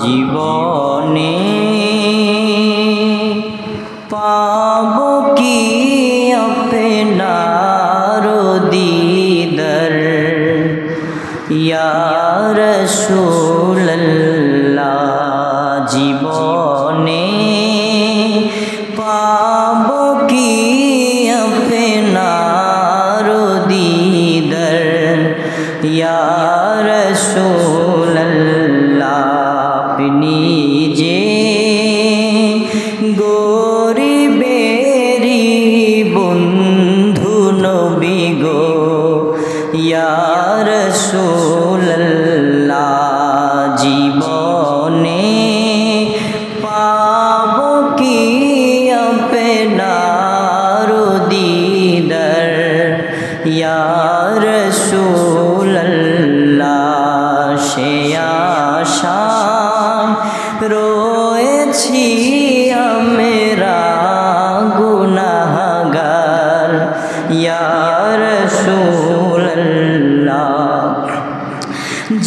জীবনে পাবো কি আপনার দীদার ইয়া রাসূলুল্লাহ। জীবনে পাবো কি আপনার দীদার ইয়া রাসূলুল্লাহ। আপনি যে গরিবেরি বন্ধু নবী গো ইয়া রাসূলুল্লাহ। জীবনে পাবো কি আপনার দীদার ইয়া রাসূলুল্লাহ। সে আশায় রয়েছি আমরা গুনাহগার ইয়া রাসূলুল্লাহ।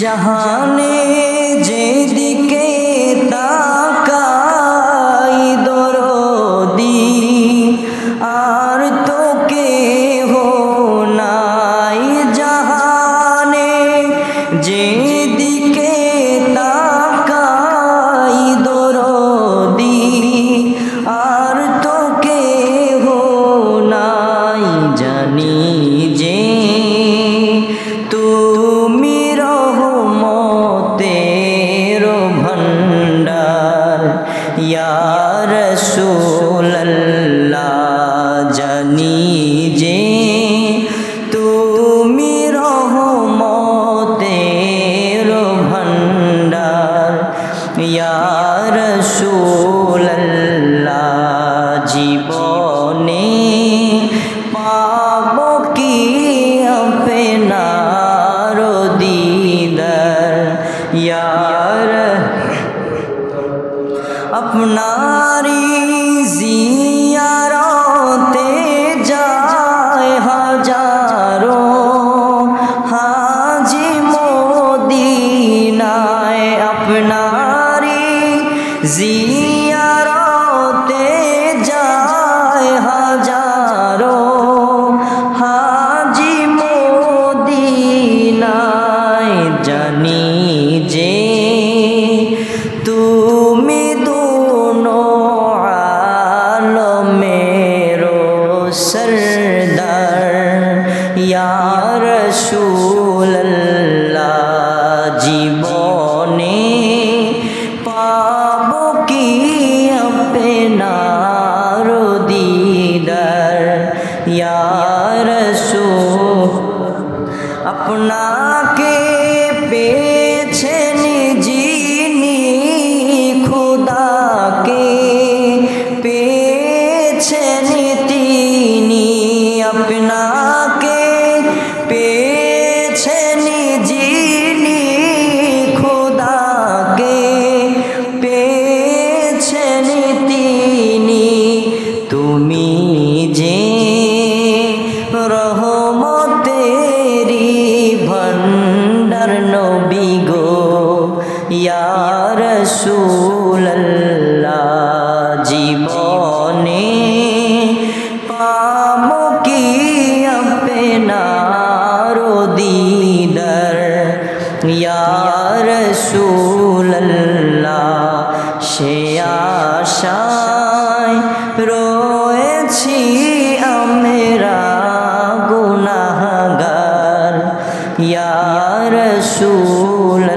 জাহানে যেদিকে তাকাই দরদি আর তো কেহ নাই। জাহানে যেদিকে তাকাই দরদি আর তো কেহ নাই। জানি যে তুমি রহমতের ভান্ডার ইয়া রাসূলুল্লাহ। জানি যে তুমি রহমতের ভান্ডার ইয়া রাসূলুল্লাহ। জীবনে পাবো কি আপনার দীদার ইয়া আপনারি জিয়ারতে যায় হাজারো হাজি মদিনায়। আপনারি জিয়ারতে যায় হাজারো হাজি মদিনায়। জানি যে তুমি দোনো আলমের সরদার ইয়া রাসূলুল্লাহ। জীবনে পাবো কি আপনার দীদার ইয়া রাসূল। আপনাকে পেয়েছেন যিনি খোদাকে পেয়েছেন তিনি। আপনাকে পেয়েছেন যিনি খোদাকে পেয়েছেন তিনি। তুমি যে রহমতেরি ভান্ডার নবী গো ইয়া রাসূলুল্লাহ। জীবনে পাবো কি আপনার দীদার ইয়া রাসূলুল্লাহ। সে আশায় রয়েছি আমরা গুনাহগার ইয়া রাসূল।